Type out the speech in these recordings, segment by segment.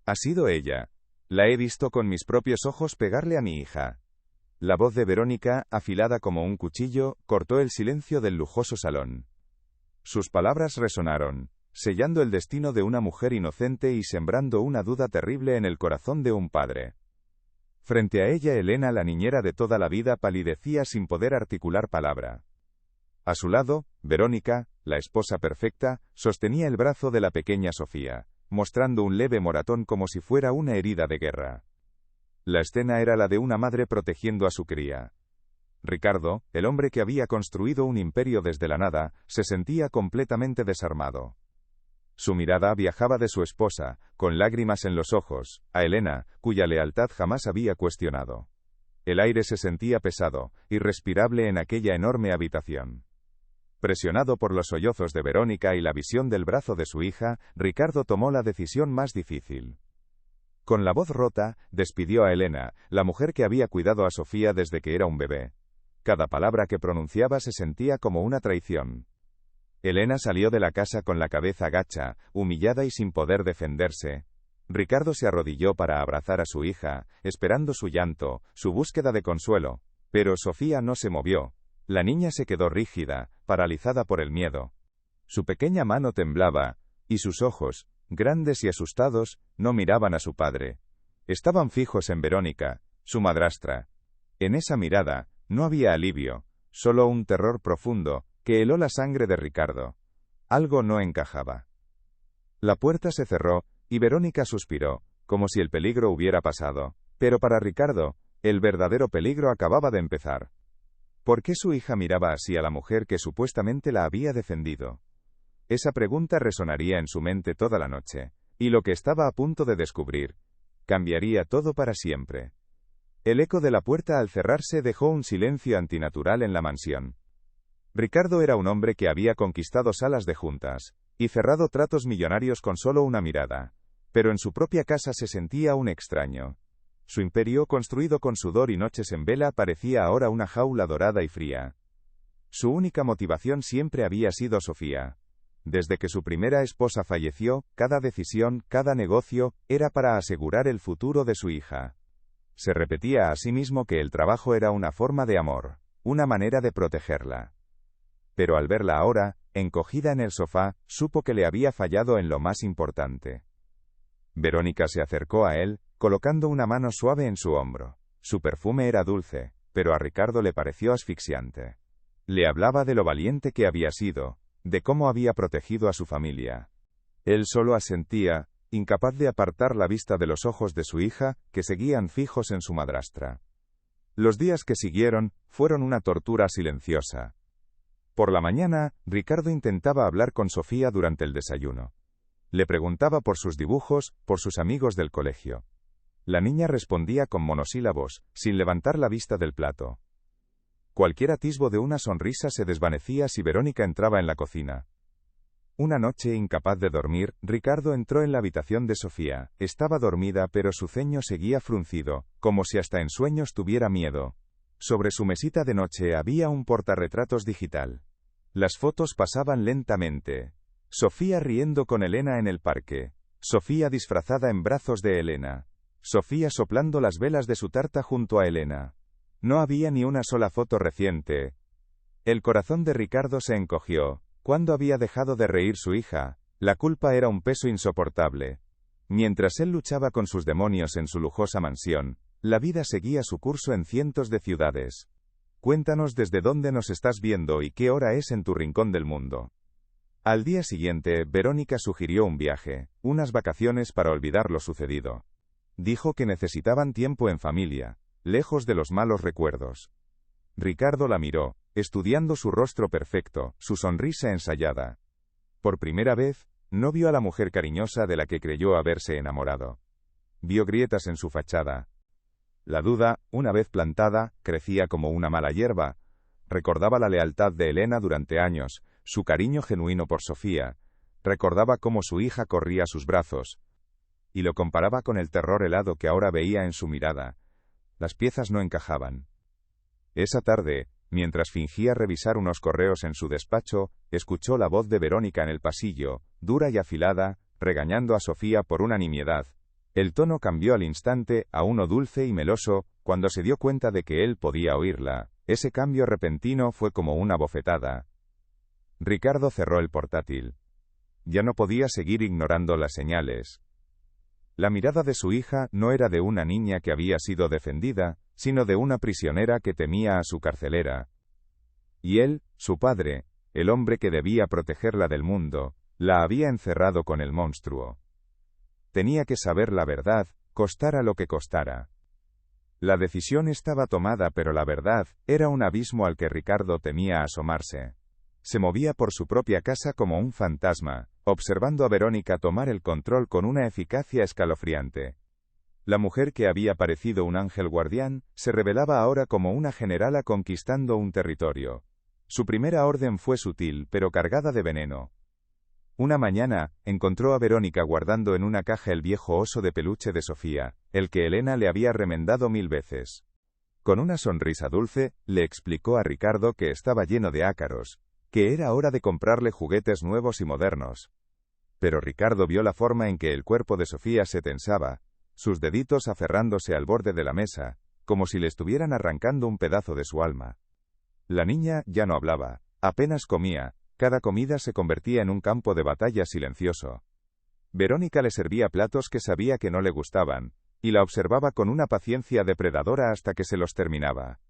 Ha sido ella. La he visto con mis propios ojos pegarle a mi hija. La voz de Verónica, afilada como un cuchillo, cortó el silencio del lujoso salón. Sus palabras resonaron, sellando el destino de una mujer inocente y sembrando una duda terrible en el corazón de un padre. Frente a ella, Elena, la niñera de toda la vida, palidecía sin poder articular palabra. A su lado, Verónica, la esposa perfecta, sostenía el brazo de la pequeña Sofía, mostrando un leve moratón como si fuera una herida de guerra. La escena era la de una madre protegiendo a su cría. Ricardo, el hombre que había construido un imperio desde la nada, se sentía completamente desarmado. Su mirada viajaba de su esposa, con lágrimas en los ojos, a Elena, cuya lealtad jamás había cuestionado. El aire se sentía pesado, irrespirable en aquella enorme habitación. Presionado por los sollozos de Verónica y la visión del brazo de su hija, Ricardo tomó la decisión más difícil. Con la voz rota, despidió a Elena, la mujer que había cuidado a Sofía desde que era un bebé. Cada palabra que pronunciaba se sentía como una traición. Elena salió de la casa con la cabeza gacha, humillada y sin poder defenderse. Ricardo se arrodilló para abrazar a su hija, esperando su llanto, su búsqueda de consuelo. Pero Sofía no se movió. La niña se quedó rígida, paralizada por el miedo. Su pequeña mano temblaba, y sus ojos, grandes y asustados, no miraban a su padre. Estaban fijos en Verónica, su madrastra. En esa mirada, no había alivio, solo un terror profundo, que heló la sangre de Ricardo. Algo no encajaba. La puerta se cerró, y Verónica suspiró, como si el peligro hubiera pasado. Pero para Ricardo, el verdadero peligro acababa de empezar. ¿Por qué su hija miraba así a la mujer que supuestamente la había defendido? Esa pregunta resonaría en su mente toda la noche, y lo que estaba a punto de descubrir, cambiaría todo para siempre. El eco de la puerta al cerrarse dejó un silencio antinatural en la mansión. Ricardo era un hombre que había conquistado salas de juntas, y cerrado tratos millonarios con solo una mirada. Pero en su propia casa se sentía un extraño. Su imperio, construido con sudor y noches en vela, parecía ahora una jaula dorada y fría. Su única motivación siempre había sido Sofía. Desde que su primera esposa falleció, cada decisión, cada negocio, era para asegurar el futuro de su hija. Se repetía a sí mismo que el trabajo era una forma de amor, una manera de protegerla. Pero al verla ahora, encogida en el sofá, supo que le había fallado en lo más importante. Verónica se acercó a él, colocando una mano suave en su hombro. Su perfume era dulce, pero a Ricardo le pareció asfixiante. Le hablaba de lo valiente que había sido, de cómo había protegido a su familia. Él solo asentía, incapaz de apartar la vista de los ojos de su hija, que seguían fijos en su madrastra. Los días que siguieron, fueron una tortura silenciosa. Por la mañana, Ricardo intentaba hablar con Sofía durante el desayuno. Le preguntaba por sus dibujos, por sus amigos del colegio. La niña respondía con monosílabos, sin levantar la vista del plato. Cualquier atisbo de una sonrisa se desvanecía si Verónica entraba en la cocina. Una noche, incapaz de dormir, Ricardo entró en la habitación de Sofía. Estaba dormida, pero su ceño seguía fruncido, como si hasta en sueños tuviera miedo. Sobre su mesita de noche había un portarretratos digital. Las fotos pasaban lentamente. Sofía riendo con Elena en el parque. Sofía disfrazada en brazos de Elena. Sofía soplando las velas de su tarta junto a Elena. No había ni una sola foto reciente. El corazón de Ricardo se encogió. ¿Cuándo había dejado de reír su hija? La culpa era un peso insoportable. Mientras él luchaba con sus demonios en su lujosa mansión, la vida seguía su curso en cientos de ciudades. Cuéntanos desde dónde nos estás viendo y qué hora es en tu rincón del mundo. Al día siguiente, Verónica sugirió un viaje, unas vacaciones para olvidar lo sucedido. Dijo que necesitaban tiempo en familia, lejos de los malos recuerdos. Ricardo la miró, estudiando su rostro perfecto, su sonrisa ensayada. Por primera vez, no vio a la mujer cariñosa de la que creyó haberse enamorado. Vio grietas en su fachada. La duda, una vez plantada, crecía como una mala hierba. Recordaba la lealtad de Elena durante años, su cariño genuino por Sofía. Recordaba cómo su hija corría a sus brazos. Y lo comparaba con el terror helado que ahora veía en su mirada. Las piezas no encajaban. Esa tarde, mientras fingía revisar unos correos en su despacho, escuchó la voz de Verónica en el pasillo, dura y afilada, regañando a Sofía por una nimiedad. El tono cambió al instante a uno dulce y meloso, cuando se dio cuenta de que él podía oírla. Ese cambio repentino fue como una bofetada. Ricardo cerró el portátil. Ya no podía seguir ignorando las señales. La mirada de su hija no era de una niña que había sido defendida, sino de una prisionera que temía a su carcelera. Y él, su padre, el hombre que debía protegerla del mundo, la había encerrado con el monstruo. Tenía que saber la verdad, costara lo que costara. La decisión estaba tomada, pero la verdad era un abismo al que Ricardo temía asomarse. Se movía por su propia casa como un fantasma, observando a Verónica tomar el control con una eficacia escalofriante. La mujer que había parecido un ángel guardián, se revelaba ahora como una generala conquistando un territorio. Su primera orden fue sutil, pero cargada de veneno. Una mañana, encontró a Verónica guardando en una caja el viejo oso de peluche de Sofía, el que Elena le había remendado 1000 veces. Con una sonrisa dulce, le explicó a Ricardo que estaba lleno de ácaros, que era hora de comprarle juguetes nuevos y modernos. Pero Ricardo vio la forma en que el cuerpo de Sofía se tensaba, sus deditos aferrándose al borde de la mesa, como si le estuvieran arrancando un pedazo de su alma. La niña ya no hablaba, apenas comía, cada comida se convertía en un campo de batalla silencioso. Verónica le servía platos que sabía que no le gustaban, y la observaba con una paciencia depredadora hasta que se los terminaba.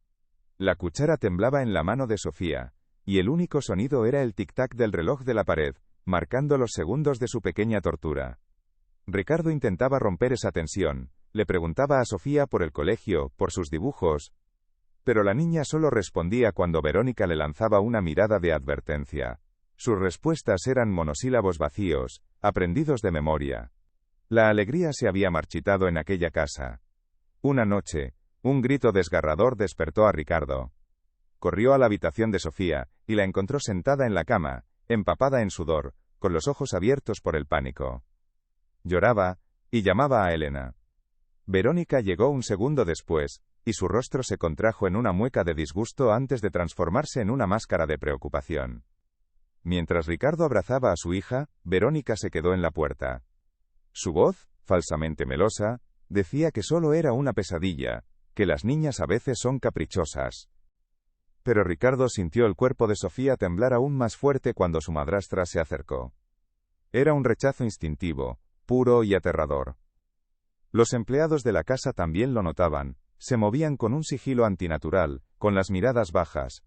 La cuchara temblaba en la mano de Sofía, y el único sonido era el tic-tac del reloj de la pared, marcando los segundos de su pequeña tortura. Ricardo intentaba romper esa tensión, le preguntaba a Sofía por el colegio, por sus dibujos, pero la niña solo respondía cuando Verónica le lanzaba una mirada de advertencia. Sus respuestas eran monosílabos vacíos, aprendidos de memoria. La alegría se había marchitado en aquella casa. Una noche, un grito desgarrador despertó a Ricardo. Corrió a la habitación de Sofía, y la encontró sentada en la cama, empapada en sudor, con los ojos abiertos por el pánico. Lloraba, y llamaba a Elena. Verónica llegó un segundo después, y su rostro se contrajo en una mueca de disgusto antes de transformarse en una máscara de preocupación. Mientras Ricardo abrazaba a su hija, Verónica se quedó en la puerta. Su voz, falsamente melosa, decía que solo era una pesadilla, que las niñas a veces son caprichosas. Pero Ricardo sintió el cuerpo de Sofía temblar aún más fuerte cuando su madrastra se acercó. Era un rechazo instintivo, puro y aterrador. Los empleados de la casa también lo notaban, se movían con un sigilo antinatural, con las miradas bajas.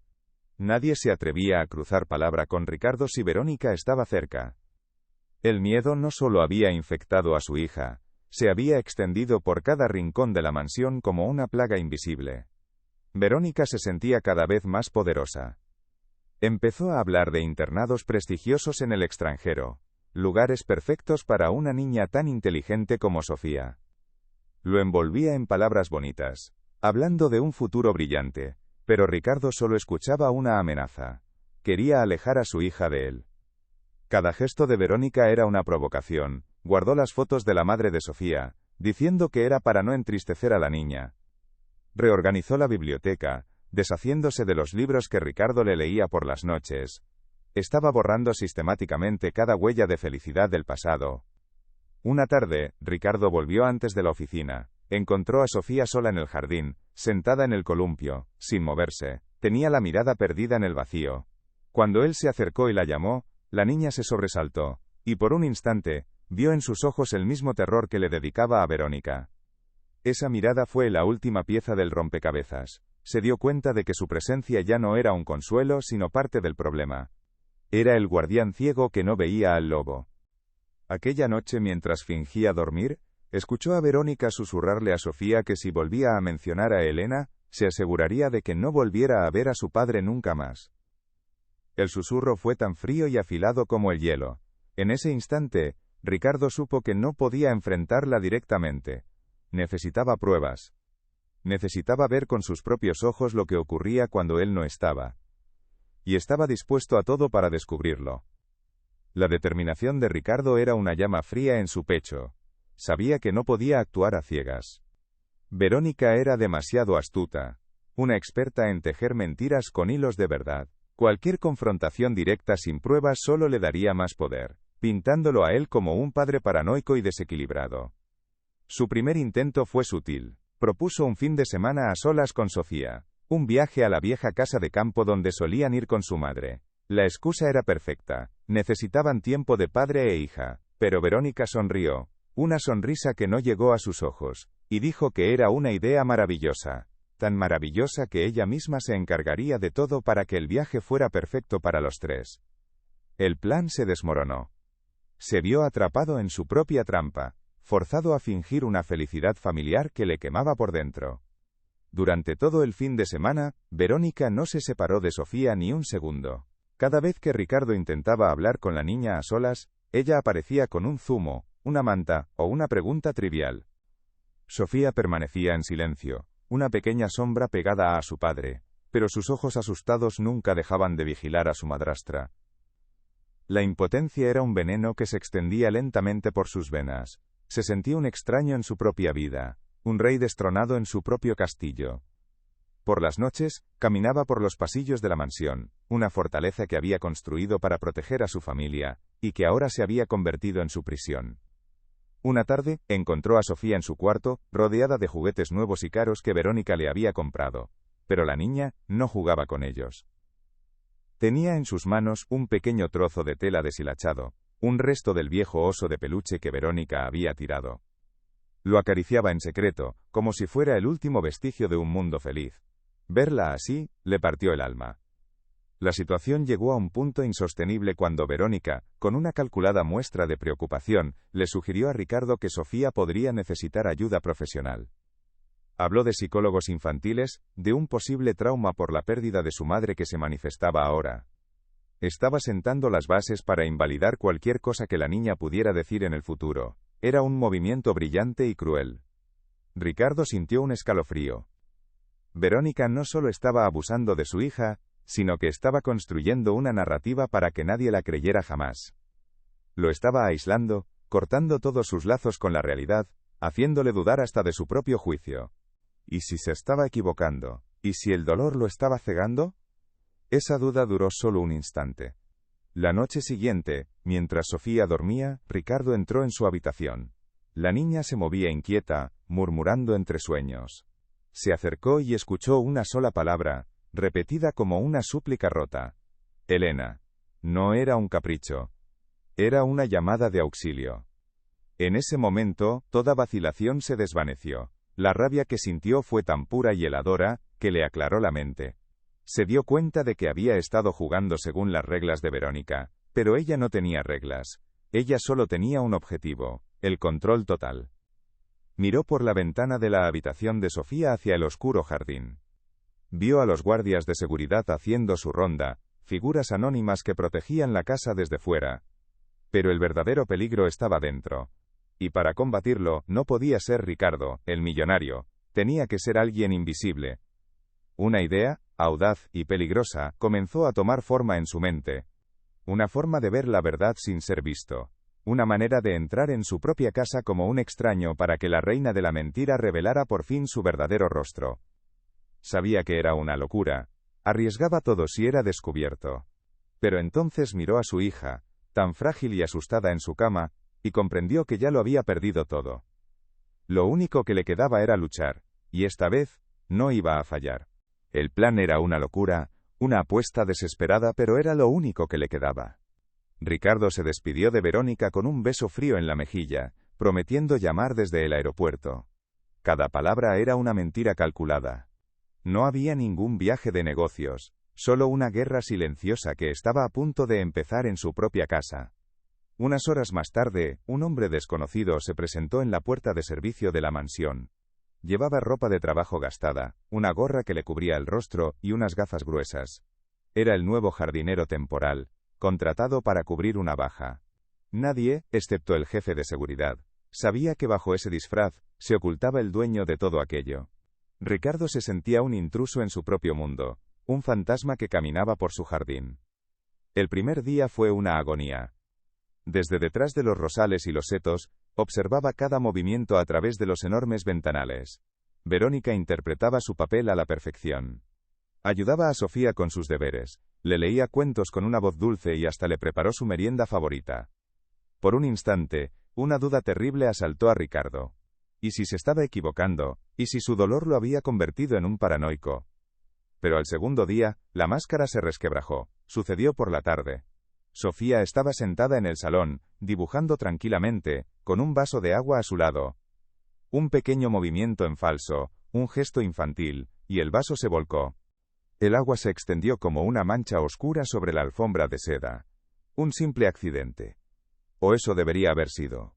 Nadie se atrevía a cruzar palabra con Ricardo si Verónica estaba cerca. El miedo no solo había infectado a su hija, se había extendido por cada rincón de la mansión como una plaga invisible. Verónica se sentía cada vez más poderosa. Empezó a hablar de internados prestigiosos en el extranjero, lugares perfectos para una niña tan inteligente como Sofía. Lo envolvía en palabras bonitas, hablando de un futuro brillante, pero Ricardo solo escuchaba una amenaza. Quería alejar a su hija de él. Cada gesto de Verónica era una provocación. Guardó las fotos de la madre de Sofía, diciendo que era para no entristecer a la niña. Reorganizó la biblioteca, deshaciéndose de los libros que Ricardo le leía por las noches. Estaba borrando sistemáticamente cada huella de felicidad del pasado. Una tarde, Ricardo volvió antes de la oficina. Encontró a Sofía sola en el jardín, sentada en el columpio, sin moverse. Tenía la mirada perdida en el vacío. Cuando él se acercó y la llamó, la niña se sobresaltó, y por un instante, vio en sus ojos el mismo terror que le dedicaba a Verónica. Esa mirada fue la última pieza del rompecabezas. Se dio cuenta de que su presencia ya no era un consuelo, sino parte del problema. Era el guardián ciego que no veía al lobo. Aquella noche, mientras fingía dormir, escuchó a Verónica susurrarle a Sofía que si volvía a mencionar a Elena, se aseguraría de que no volviera a ver a su padre nunca más. El susurro fue tan frío y afilado como el hielo. En ese instante, Ricardo supo que no podía enfrentarla directamente. Necesitaba pruebas. Necesitaba ver con sus propios ojos lo que ocurría cuando él no estaba. Y estaba dispuesto a todo para descubrirlo. La determinación de Ricardo era una llama fría en su pecho. Sabía que no podía actuar a ciegas. Verónica era demasiado astuta, una experta en tejer mentiras con hilos de verdad. Cualquier confrontación directa sin pruebas solo le daría más poder, pintándolo a él como un padre paranoico y desequilibrado. Su primer intento fue sutil. Propuso un fin de semana a solas con Sofía. Un viaje a la vieja casa de campo donde solían ir con su madre. La excusa era perfecta. Necesitaban tiempo de padre e hija. Pero Verónica sonrió. Una sonrisa que no llegó a sus ojos. Y dijo que era una idea maravillosa. Tan maravillosa que ella misma se encargaría de todo para que el viaje fuera perfecto para los tres. El plan se desmoronó. Se vio atrapado en su propia trampa, forzado a fingir una felicidad familiar que le quemaba por dentro. Durante todo el fin de semana, Verónica no se separó de Sofía ni un segundo. Cada vez que Ricardo intentaba hablar con la niña a solas, ella aparecía con un zumo, una manta o una pregunta trivial. Sofía permanecía en silencio, una pequeña sombra pegada a su padre, pero sus ojos asustados nunca dejaban de vigilar a su madrastra. La impotencia era un veneno que se extendía lentamente por sus venas. Se sentía un extraño en su propia vida, un rey destronado en su propio castillo. Por las noches, caminaba por los pasillos de la mansión, una fortaleza que había construido para proteger a su familia, y que ahora se había convertido en su prisión. Una tarde, encontró a Sofía en su cuarto, rodeada de juguetes nuevos y caros que Verónica le había comprado. Pero la niña no jugaba con ellos. Tenía en sus manos un pequeño trozo de tela deshilachado, un resto del viejo oso de peluche que Verónica había tirado. Lo acariciaba en secreto, como si fuera el último vestigio de un mundo feliz. Verla así, le partió el alma. La situación llegó a un punto insostenible cuando Verónica, con una calculada muestra de preocupación, le sugirió a Ricardo que Sofía podría necesitar ayuda profesional. Habló de psicólogos infantiles, de un posible trauma por la pérdida de su madre que se manifestaba ahora. Estaba sentando las bases para invalidar cualquier cosa que la niña pudiera decir en el futuro. Era un movimiento brillante y cruel. Ricardo sintió un escalofrío. Verónica no solo estaba abusando de su hija, sino que estaba construyendo una narrativa para que nadie la creyera jamás. Lo estaba aislando, cortando todos sus lazos con la realidad, haciéndole dudar hasta de su propio juicio. ¿Y si se estaba equivocando? ¿Y si el dolor lo estaba cegando? Esa duda duró solo un instante. La noche siguiente, mientras Sofía dormía, Ricardo entró en su habitación. La niña se movía inquieta, murmurando entre sueños. Se acercó y escuchó una sola palabra, repetida como una súplica rota. Elena. No era un capricho. Era una llamada de auxilio. En ese momento, toda vacilación se desvaneció. La rabia que sintió fue tan pura y heladora, que le aclaró la mente. Se dio cuenta de que había estado jugando según las reglas de Verónica, pero ella no tenía reglas. Ella solo tenía un objetivo, el control total. Miró por la ventana de la habitación de Sofía hacia el oscuro jardín. Vio a los guardias de seguridad haciendo su ronda, figuras anónimas que protegían la casa desde fuera. Pero el verdadero peligro estaba dentro. Y para combatirlo, no podía ser Ricardo, el millonario, tenía que ser alguien invisible. Una idea, audaz y peligrosa, comenzó a tomar forma en su mente. Una forma de ver la verdad sin ser visto. Una manera de entrar en su propia casa como un extraño para que la reina de la mentira revelara por fin su verdadero rostro. Sabía que era una locura. Arriesgaba todo si era descubierto. Pero entonces miró a su hija, tan frágil y asustada en su cama, y comprendió que ya lo había perdido todo. Lo único que le quedaba era luchar, y esta vez, no iba a fallar. El plan era una locura, una apuesta desesperada, pero era lo único que le quedaba. Ricardo se despidió de Verónica con un beso frío en la mejilla, prometiendo llamar desde el aeropuerto. Cada palabra era una mentira calculada. No había ningún viaje de negocios, solo una guerra silenciosa que estaba a punto de empezar en su propia casa. Unas horas más tarde, un hombre desconocido se presentó en la puerta de servicio de la mansión. Llevaba ropa de trabajo gastada, una gorra que le cubría el rostro y unas gafas gruesas. Era el nuevo jardinero temporal, contratado para cubrir una baja. Nadie, excepto el jefe de seguridad, sabía que bajo ese disfraz se ocultaba el dueño de todo aquello. Ricardo se sentía un intruso en su propio mundo, un fantasma que caminaba por su jardín. El primer día fue una agonía. Desde detrás de los rosales y los setos, observaba cada movimiento a través de los enormes ventanales. Verónica interpretaba su papel a la perfección. Ayudaba a Sofía con sus deberes, le leía cuentos con una voz dulce y hasta le preparó su merienda favorita. Por un instante, una duda terrible asaltó a Ricardo. ¿Y si se estaba equivocando? ¿Y si su dolor lo había convertido en un paranoico? Pero al segundo día, la máscara se resquebrajó. Sucedió por la tarde. Sofía estaba sentada en el salón, dibujando tranquilamente, con un vaso de agua a su lado. Un pequeño movimiento en falso, un gesto infantil, y el vaso se volcó. El agua se extendió como una mancha oscura sobre la alfombra de seda. Un simple accidente. O eso debería haber sido.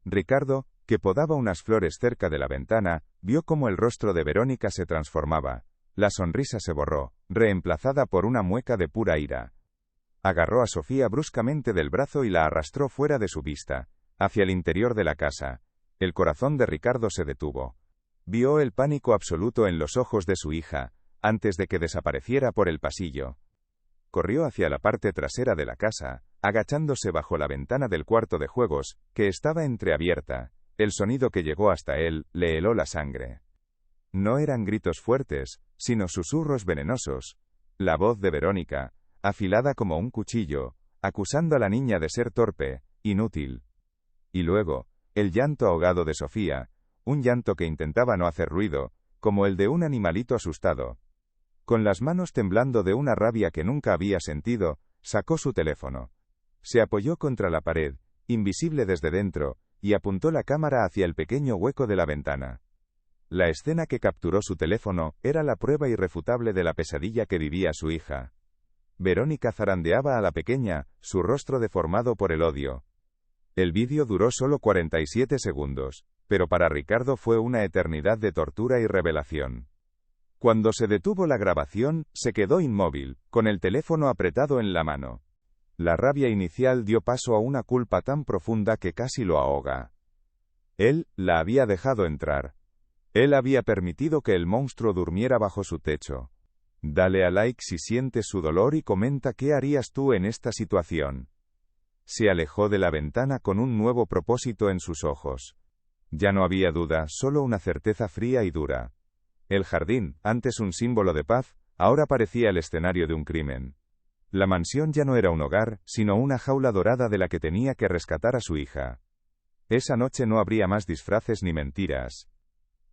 Ricardo, que podaba unas flores cerca de la ventana, vio cómo el rostro de Verónica se transformaba. La sonrisa se borró, reemplazada por una mueca de pura ira. Agarró a Sofía bruscamente del brazo y la arrastró fuera de su vista, hacia el interior de la casa. El corazón de Ricardo se detuvo. Vio el pánico absoluto en los ojos de su hija, antes de que desapareciera por el pasillo. Corrió hacia la parte trasera de la casa, agachándose bajo la ventana del cuarto de juegos, que estaba entreabierta. El sonido que llegó hasta él le heló la sangre. No eran gritos fuertes, sino susurros venenosos. La voz de Verónica, afilada como un cuchillo, acusando a la niña de ser torpe, inútil. Y luego, el llanto ahogado de Sofía, un llanto que intentaba no hacer ruido, como el de un animalito asustado. Con las manos temblando de una rabia que nunca había sentido, sacó su teléfono. Se apoyó contra la pared, invisible desde dentro, y apuntó la cámara hacia el pequeño hueco de la ventana. La escena que capturó su teléfono era la prueba irrefutable de la pesadilla que vivía su hija. Verónica zarandeaba a la pequeña, su rostro deformado por el odio. El vídeo duró solo 47 segundos, pero para Ricardo fue una eternidad de tortura y revelación. Cuando se detuvo la grabación, se quedó inmóvil, con el teléfono apretado en la mano. La rabia inicial dio paso a una culpa tan profunda que casi lo ahoga. Él la había dejado entrar. Él había permitido que el monstruo durmiera bajo su techo. Dale a like si sientes su dolor y comenta qué harías tú en esta situación. Se alejó de la ventana con un nuevo propósito en sus ojos. Ya no había duda, solo una certeza fría y dura. El jardín, antes un símbolo de paz, ahora parecía el escenario de un crimen. La mansión ya no era un hogar, sino una jaula dorada de la que tenía que rescatar a su hija. Esa noche no habría más disfraces ni mentiras.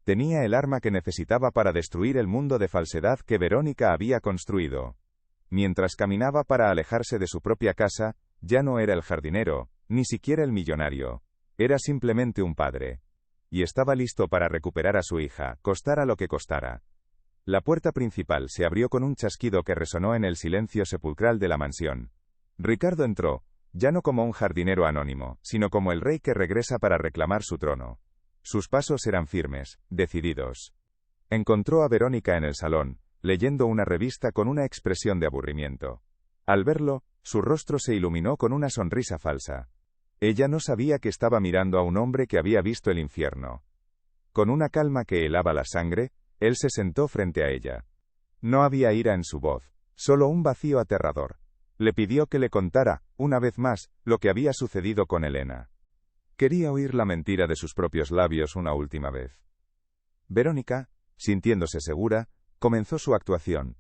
Tenía el arma que necesitaba para destruir el mundo de falsedad que Verónica había construido. Mientras caminaba para alejarse de su propia casa, ya no era el jardinero, ni siquiera el millonario. Era simplemente un padre. Y estaba listo para recuperar a su hija, costara lo que costara. La puerta principal se abrió con un chasquido que resonó en el silencio sepulcral de la mansión. Ricardo entró, ya no como un jardinero anónimo, sino como el rey que regresa para reclamar su trono. Sus pasos eran firmes, decididos. Encontró a Verónica en el salón, leyendo una revista con una expresión de aburrimiento. Al verlo, su rostro se iluminó con una sonrisa falsa. Ella no sabía que estaba mirando a un hombre que había visto el infierno. Con una calma que helaba la sangre, él se sentó frente a ella. No había ira en su voz, solo un vacío aterrador. Le pidió que le contara, una vez más, lo que había sucedido con Elena. Quería oír la mentira de sus propios labios una última vez. Verónica, sintiéndose segura, comenzó su actuación.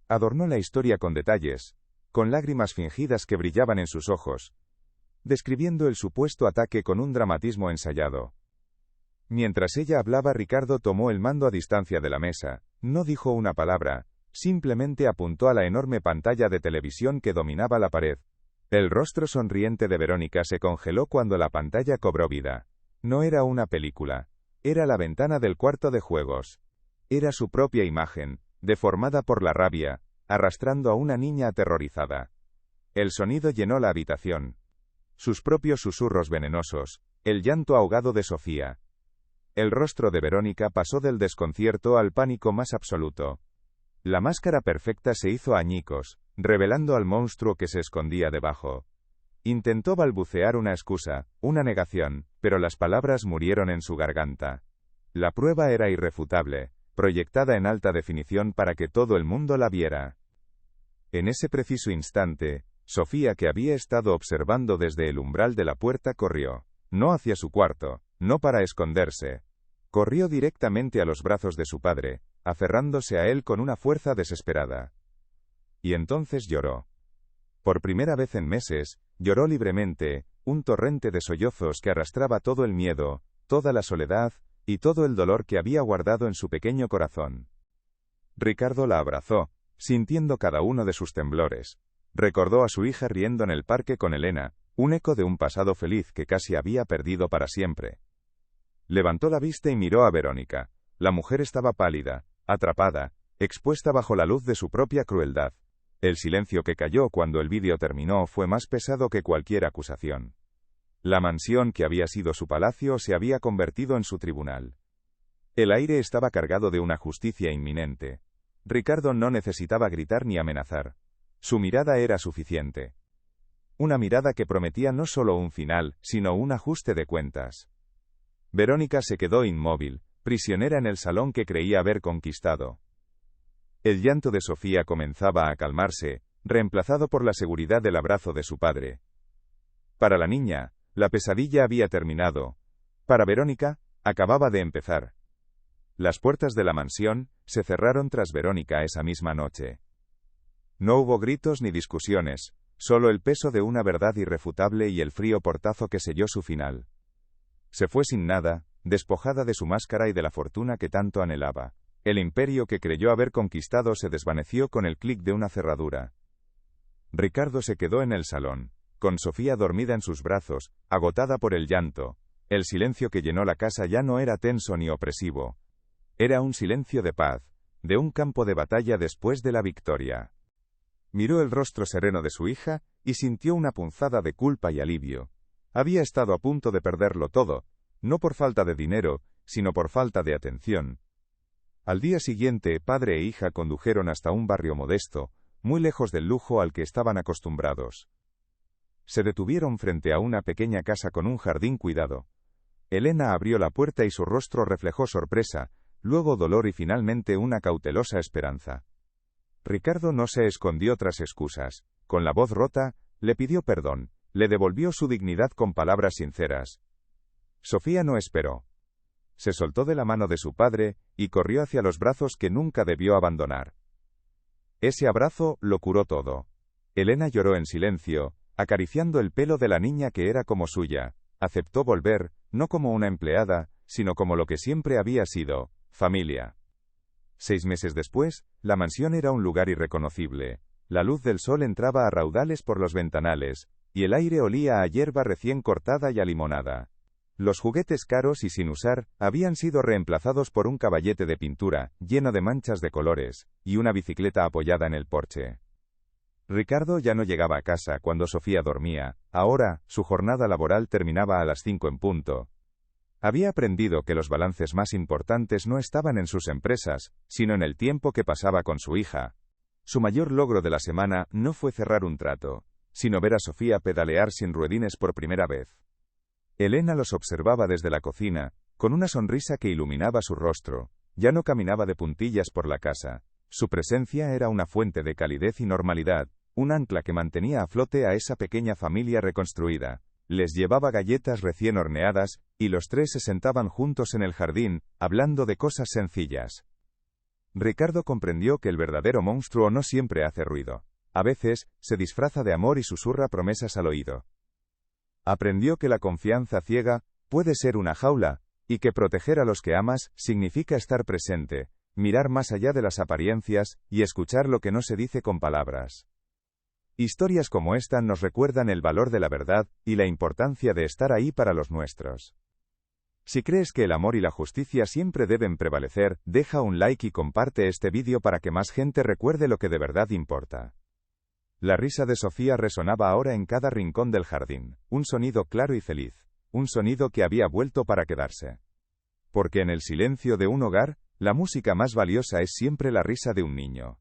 Adornó la historia con detalles, con lágrimas fingidas que brillaban en sus ojos, describiendo el supuesto ataque con un dramatismo ensayado. Mientras ella hablaba, Ricardo tomó el mando a distancia de la mesa, no dijo una palabra, simplemente apuntó a la enorme pantalla de televisión que dominaba la pared. El rostro sonriente de Verónica se congeló cuando la pantalla cobró vida. No era una película, era la ventana del cuarto de juegos. Era su propia imagen, deformada por la rabia, arrastrando a una niña aterrorizada. El sonido llenó la habitación. Sus propios susurros venenosos, el llanto ahogado de Sofía. El rostro de Verónica pasó del desconcierto al pánico más absoluto. La máscara perfecta se hizo añicos, revelando al monstruo que se escondía debajo. Intentó balbucear una excusa, una negación, pero las palabras murieron en su garganta. La prueba era irrefutable, proyectada en alta definición para que todo el mundo la viera. En ese preciso instante, Sofía, que había estado observando desde el umbral de la puerta, corrió. No hacia su cuarto, no para esconderse. Corrió directamente a los brazos de su padre, aferrándose a él con una fuerza desesperada. Y entonces lloró. Por primera vez en meses, lloró libremente, un torrente de sollozos que arrastraba todo el miedo, toda la soledad, y todo el dolor que había guardado en su pequeño corazón. Ricardo la abrazó, sintiendo cada uno de sus temblores. Recordó a su hija riendo en el parque con Elena, un eco de un pasado feliz que casi había perdido para siempre. Levantó la vista y miró a Verónica. La mujer estaba pálida, atrapada, expuesta bajo la luz de su propia crueldad. El silencio que cayó cuando el vídeo terminó fue más pesado que cualquier acusación. La mansión que había sido su palacio se había convertido en su tribunal. El aire estaba cargado de una justicia inminente. Ricardo no necesitaba gritar ni amenazar. Su mirada era suficiente. Una mirada que prometía no solo un final, sino un ajuste de cuentas. Verónica se quedó inmóvil, prisionera en el salón que creía haber conquistado. El llanto de Sofía comenzaba a calmarse, reemplazado por la seguridad del abrazo de su padre. Para la niña, la pesadilla había terminado. Para Verónica, acababa de empezar. Las puertas de la mansión se cerraron tras Verónica esa misma noche. No hubo gritos ni discusiones, solo el peso de una verdad irrefutable y el frío portazo que selló su final. Se fue sin nada, despojada de su máscara y de la fortuna que tanto anhelaba. El imperio que creyó haber conquistado se desvaneció con el clic de una cerradura. Ricardo se quedó en el salón, con Sofía dormida en sus brazos, agotada por el llanto. El silencio que llenó la casa ya no era tenso ni opresivo. Era un silencio de paz, de un campo de batalla después de la victoria. Miró el rostro sereno de su hija, y sintió una punzada de culpa y alivio. Había estado a punto de perderlo todo, no por falta de dinero, sino por falta de atención. Al día siguiente, padre e hija condujeron hasta un barrio modesto, muy lejos del lujo al que estaban acostumbrados. Se detuvieron frente a una pequeña casa con un jardín cuidado. Elena abrió la puerta y su rostro reflejó sorpresa, luego dolor y finalmente una cautelosa esperanza. Ricardo no se escondió tras excusas. Con la voz rota, le pidió perdón, le devolvió su dignidad con palabras sinceras. Sofía no esperó. Se soltó de la mano de su padre, y corrió hacia los brazos que nunca debió abandonar. Ese abrazo lo curó todo. Elena lloró en silencio, acariciando el pelo de la niña que era como suya. Aceptó volver, no como una empleada, sino como lo que siempre había sido, familia. 6 meses después, la mansión era un lugar irreconocible. La luz del sol entraba a raudales por los ventanales, y el aire olía a hierba recién cortada y a limonada. Los juguetes caros y sin usar, habían sido reemplazados por un caballete de pintura, lleno de manchas de colores, y una bicicleta apoyada en el porche. Ricardo ya no llegaba a casa cuando Sofía dormía. Ahora, su jornada laboral terminaba a las 5 en punto. Había aprendido que los balances más importantes no estaban en sus empresas, sino en el tiempo que pasaba con su hija. Su mayor logro de la semana no fue cerrar un trato, sino ver a Sofía pedalear sin ruedines por primera vez. Elena los observaba desde la cocina, con una sonrisa que iluminaba su rostro. Ya no caminaba de puntillas por la casa. Su presencia era una fuente de calidez y normalidad, un ancla que mantenía a flote a esa pequeña familia reconstruida. Les llevaba galletas recién horneadas, y los tres se sentaban juntos en el jardín, hablando de cosas sencillas. Ricardo comprendió que el verdadero monstruo no siempre hace ruido. A veces, se disfraza de amor y susurra promesas al oído. Aprendió que la confianza ciega puede ser una jaula, y que proteger a los que amas significa estar presente, mirar más allá de las apariencias, y escuchar lo que no se dice con palabras. Historias como esta nos recuerdan el valor de la verdad, y la importancia de estar ahí para los nuestros. Si crees que el amor y la justicia siempre deben prevalecer, deja un like y comparte este vídeo para que más gente recuerde lo que de verdad importa. La risa de Sofía resonaba ahora en cada rincón del jardín, un sonido claro y feliz, un sonido que había vuelto para quedarse. Porque en el silencio de un hogar, la música más valiosa es siempre la risa de un niño.